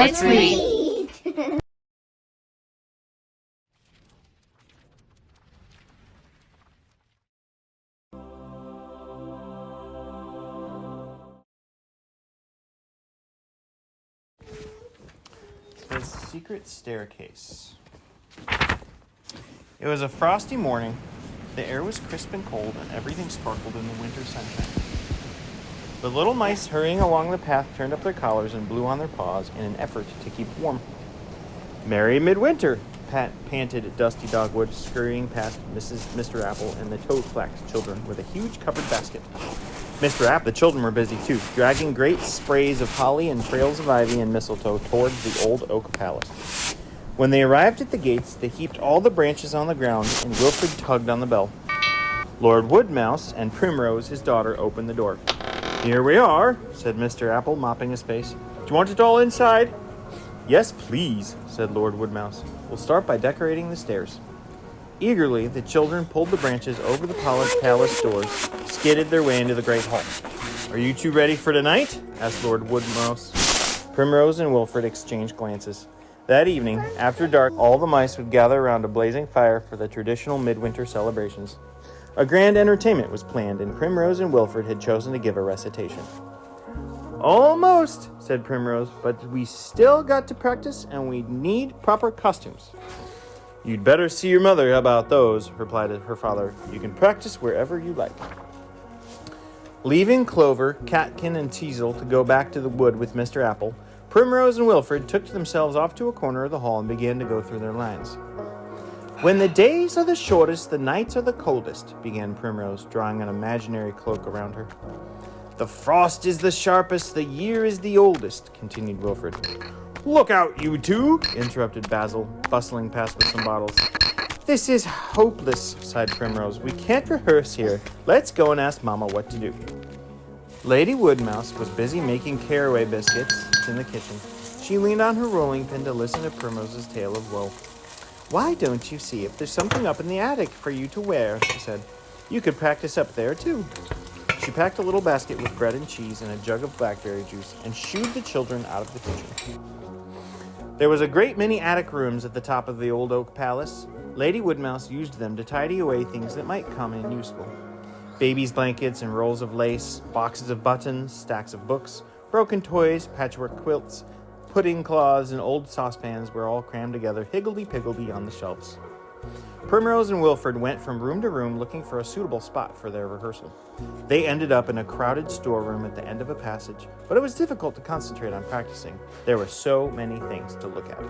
Let's read. The Secret Staircase. It was a frosty morning. The air was crisp and cold, and everything sparkled in the winter sunshine. The little mice hurrying along the path turned up their collars and blew on their paws in an effort to keep warm. "Merry midwinter," panted Dusty Dogwood, scurrying past Mr. Apple and the Toadflax children with a huge covered basket. Mr. Apple, the children were busy too, dragging great sprays of holly and trails of ivy and mistletoe towards the old oak palace. When they arrived at the gates, they heaped all the branches on the ground, and Wilfred tugged on the bell. Lord Woodmouse and Primrose, his daughter, opened the door. "Here we are," said Mr. Apple, mopping his face. "Do you want it all inside?" "Yes, please," said Lord Woodmouse. "We'll start by decorating the stairs." Eagerly, the children pulled the branches over the palace doors, skidded their way into the great hall. "Are you two ready for tonight?" asked Lord Woodmouse. Primrose and Wilfred exchanged glances. That evening, after dark, all the mice would gather around a blazing fire for the traditional midwinter celebrations. A grand entertainment was planned, and Primrose and Wilfred had chosen to give a recitation. "Almost," said Primrose, "but we still got to practice, and we need proper costumes." "You'd better see your mother about those," replied her father. "You can practice wherever you like." Leaving Clover, Catkin, and Teasel to go back to the wood with Mr. Apple, Primrose and Wilfred took themselves off to a corner of the hall and began to go through their lines. "When the days are the shortest, the nights are the coldest," began Primrose, drawing an imaginary cloak around her. "The frost is the sharpest, the year is the oldest," continued Wilfred. "Look out, you two," interrupted Basil, bustling past with some bottles. "This is hopeless," sighed Primrose. "We can't rehearse here. Let's go and ask Mama what to do." Lady Woodmouse was busy making caraway biscuits in the kitchen. She leaned on her rolling pin to listen to Primrose's tale of woe. "Why don't you see if there's something up in the attic for you to wear?" she said. "You could practice up there, too." She packed a little basket with bread and cheese and a jug of blackberry juice and shooed the children out of the kitchen. There was a great many attic rooms at the top of the old oak palace. Lady Woodmouse used them to tidy away things that might come in useful. Babies' blankets and rolls of lace, boxes of buttons, stacks of books, broken toys, patchwork quilts, pudding cloths, and old saucepans were all crammed together higgledy-piggledy on the shelves. Primrose and Wilfred went from room to room looking for a suitable spot for their rehearsal. They ended up in a crowded storeroom at the end of a passage, but it was difficult to concentrate on practicing. There were so many things to look at.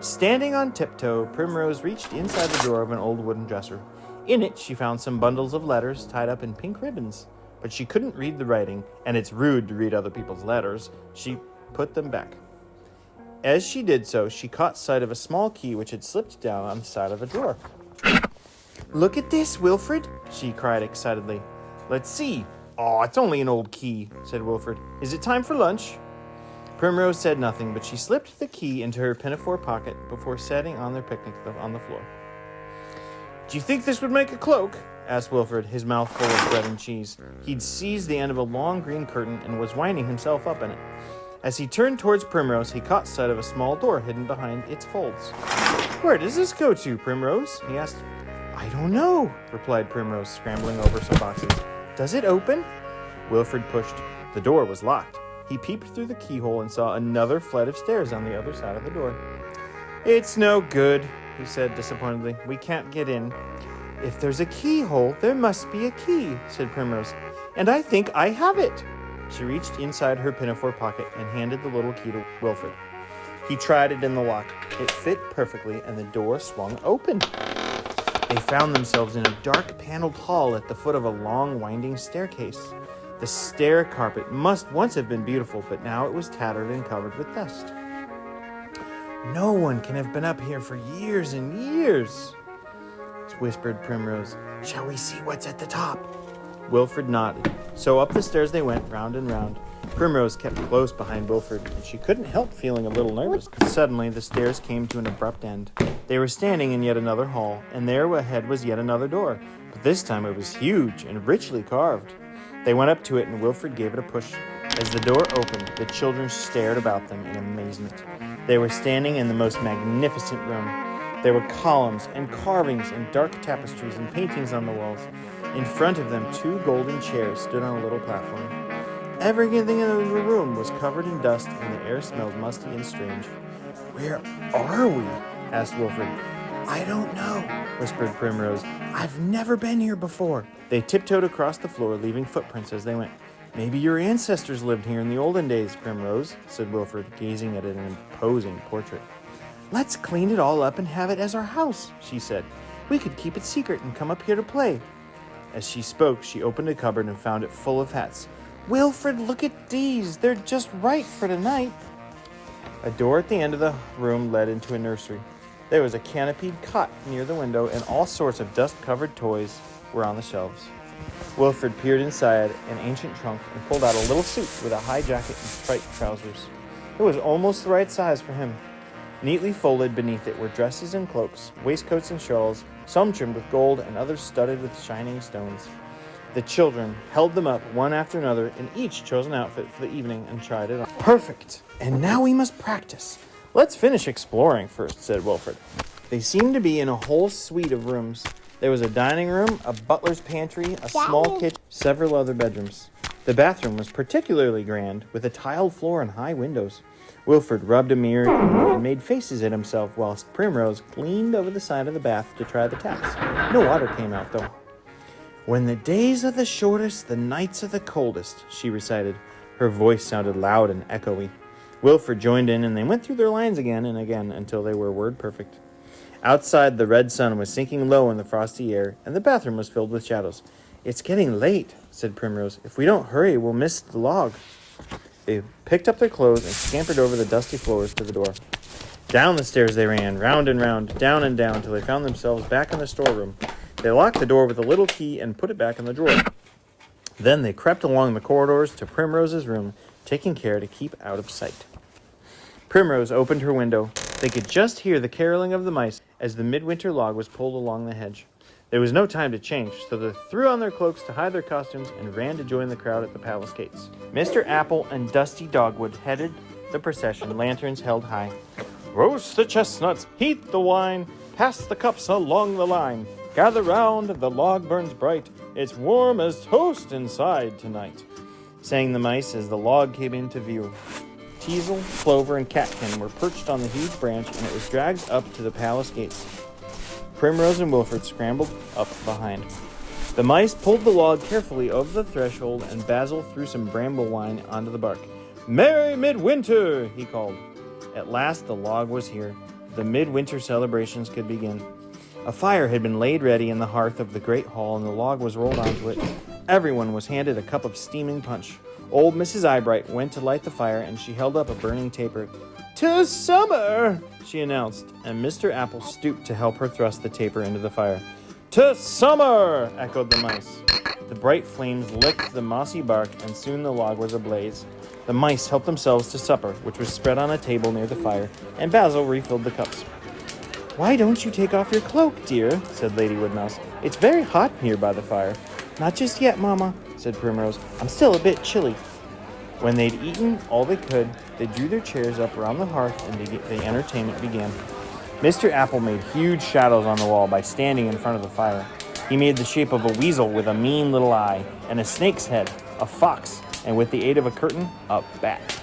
Standing on tiptoe, Primrose reached inside the door of an old wooden dresser. In it, she found some bundles of letters tied up in pink ribbons, but she couldn't read the writing, and it's rude to read other people's letters. She put them back. As she did so, she caught sight of a small key which had slipped down on the side of a drawer. "Look at this, Wilfred," she cried excitedly. "Let's see. Oh, it's only an old key," said Wilfred. "Is it time for lunch?" Primrose said nothing, but she slipped the key into her pinafore pocket before setting on their picnic on the floor. "Do you think this would make a cloak?" asked Wilfred, his mouth full of bread and cheese. He'd seized the end of a long green curtain and was winding himself up in it. As he turned towards Primrose, he caught sight of a small door hidden behind its folds. "Where does this go to, Primrose?" he asked. "I don't know," replied Primrose, scrambling over some boxes. "Does it open?" Wilfred pushed. The door was locked. He peeped through the keyhole and saw another flight of stairs on the other side of the door. "It's no good," he said disappointedly. "We can't get in." "If there's a keyhole, there must be a key," said Primrose. "And I think I have it." She reached inside her pinafore pocket and handed the little key to Wilfred. He tried it in the lock. It fit perfectly, and the door swung open. They found themselves in a dark paneled hall at the foot of a long, winding staircase. The stair carpet must once have been beautiful, but now it was tattered and covered with dust. "No one can have been up here for years and years," whispered Primrose. "Shall we see what's at the top?" Wilfred nodded. So up the stairs they went, round and round. Primrose kept close behind Wilfred, and she couldn't help feeling a little nervous. Suddenly, the stairs came to an abrupt end. They were standing in yet another hall, and there ahead was yet another door, but this time it was huge and richly carved. They went up to it, and Wilfred gave it a push. As the door opened, the children stared about them in amazement. They were standing in the most magnificent room. There were columns and carvings and dark tapestries and paintings on the walls. In front of them, 2 golden chairs stood on a little platform. Everything in the room was covered in dust, and the air smelled musty and strange. "Where are we?" asked Wilfred. "I don't know," whispered Primrose. "I've never been here before." They tiptoed across the floor, leaving footprints as they went. "Maybe your ancestors lived here in the olden days, Primrose," said Wilfred, gazing at an imposing portrait. "Let's clean it all up and have it as our house," she said. "We could keep it secret and come up here to play." As she spoke, she opened a cupboard and found it full of hats. "Wilfred, look at these. They're just right for tonight." A door at the end of the room led into a nursery. There was a canopied cot near the window, and all sorts of dust-covered toys were on the shelves. Wilfred peered inside an ancient trunk and pulled out a little suit with a high jacket and striped trousers. It was almost the right size for him. Neatly folded beneath it were dresses and cloaks, waistcoats and shawls, some trimmed with gold and others studded with shining stones. The children held them up one after another, and each chose an outfit for the evening and tried it on. "Perfect! And now we must practice. Let's finish exploring first," said Wilfred. They seemed to be in a whole suite of rooms. There was a dining room, a butler's pantry, a small kitchen, several other bedrooms. The bathroom was particularly grand, with a tiled floor and high windows. Wilfred rubbed a mirror and made faces at himself, whilst Primrose leaned over the side of the bath to try the taps. No water came out, though. "When the days are the shortest, the nights are the coldest," she recited. Her voice sounded loud and echoey. Wilfred joined in, and they went through their lines again and again until they were word perfect. Outside, the red sun was sinking low in the frosty air, and the bathroom was filled with shadows. "It's getting late," said Primrose. "If we don't hurry, we'll miss the log." They picked up their clothes and scampered over the dusty floors to the door. Down the stairs they ran, round and round, down and down, till they found themselves back in the storeroom. They locked the door with a little key and put it back in the drawer. Then they crept along the corridors to Primrose's room, taking care to keep out of sight. Primrose opened her window. They could just hear the caroling of the mice as the midwinter log was pulled along the hedge. There was no time to change, so they threw on their cloaks to hide their costumes and ran to join the crowd at the palace gates. Mr. Apple and Dusty Dogwood headed the procession, lanterns held high. "Roast the chestnuts, heat the wine, pass the cups along the line. Gather round, the log burns bright, it's warm as toast inside tonight," sang the mice as the log came into view. Teasel, Clover, and Catkin were perched on the huge branch, and it was dragged up to the palace gates. Primrose and Wilfred scrambled up behind. The mice pulled the log carefully over the threshold, and Basil threw some bramble wine onto the bark. "Merry Midwinter!" he called. At last the log was here. The midwinter celebrations could begin. A fire had been laid ready in the hearth of the great hall, and the log was rolled onto it. Everyone was handed a cup of steaming punch. Old Mrs. Eyebright went to light the fire, and she held up a burning taper. "'Tis summer!" she announced, and Mr. Apple stooped to help her thrust the taper into the fire. "'Tis summer!" echoed the mice. The bright flames licked the mossy bark, and soon the log was ablaze. The mice helped themselves to supper, which was spread on a table near the fire, and Basil refilled the cups. "Why don't you take off your cloak, dear?" said Lady Woodmouse. "It's very hot here by the fire." "Not just yet, Mamma," said Primrose. "I'm still a bit chilly." When they'd eaten all they could, they drew their chairs up around the hearth, and the entertainment began. Mr. Apple made huge shadows on the wall by standing in front of the fire. He made the shape of a weasel with a mean little eye, and a snake's head, a fox, and with the aid of a curtain, a bat.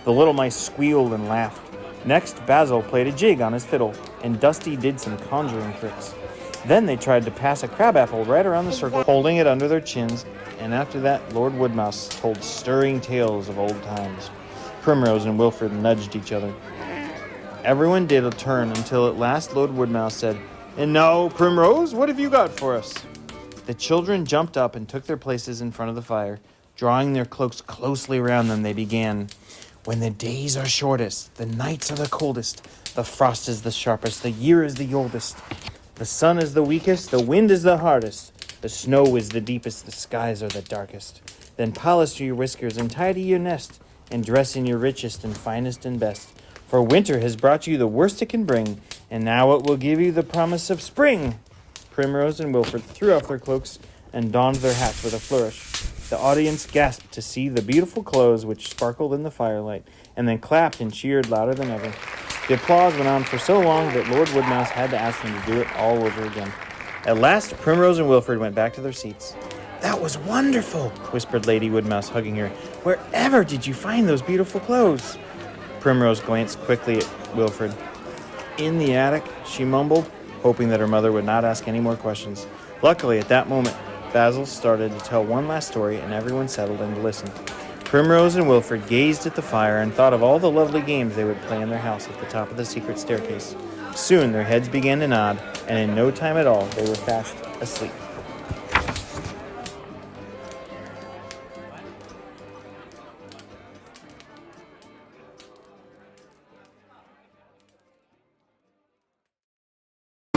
The little mice squealed and laughed. Next, Basil played a jig on his fiddle, and Dusty did some conjuring tricks. Then they tried to pass a crabapple right around the circle, holding it under their chins, and after that, Lord Woodmouse told stirring tales of old times. Primrose and Wilfred nudged each other. Everyone did a turn until at last Lord Woodmouse said, "And now, Primrose, what have you got for us?" The children jumped up and took their places in front of the fire. Drawing their cloaks closely around them, they began. "When the days are shortest, the nights are the coldest, the frost is the sharpest, the year is the oldest. The sun is the weakest, the wind is the hardest, the snow is the deepest, the skies are the darkest. Then polish your whiskers and tidy your nest, and dress in your richest and finest and best. For winter has brought you the worst it can bring, and now it will give you the promise of spring." Primrose and Wilfred threw off their cloaks and donned their hats with a flourish. The audience gasped to see the beautiful clothes which sparkled in the firelight, and then clapped and cheered louder than ever. The applause went on for so long that Lord Woodmouse had to ask them to do it all over again. At last, Primrose and Wilfred went back to their seats. "That was wonderful," whispered Lady Woodmouse, hugging her. "Wherever did you find those beautiful clothes?" Primrose glanced quickly at Wilfred. "In the attic," she mumbled, hoping that her mother would not ask any more questions. Luckily, at that moment, Basil started to tell one last story, and everyone settled in to listen. Primrose and Wilfred gazed at the fire and thought of all the lovely games they would play in their house at the top of the secret staircase. Soon their heads began to nod, and in no time at all they were fast asleep.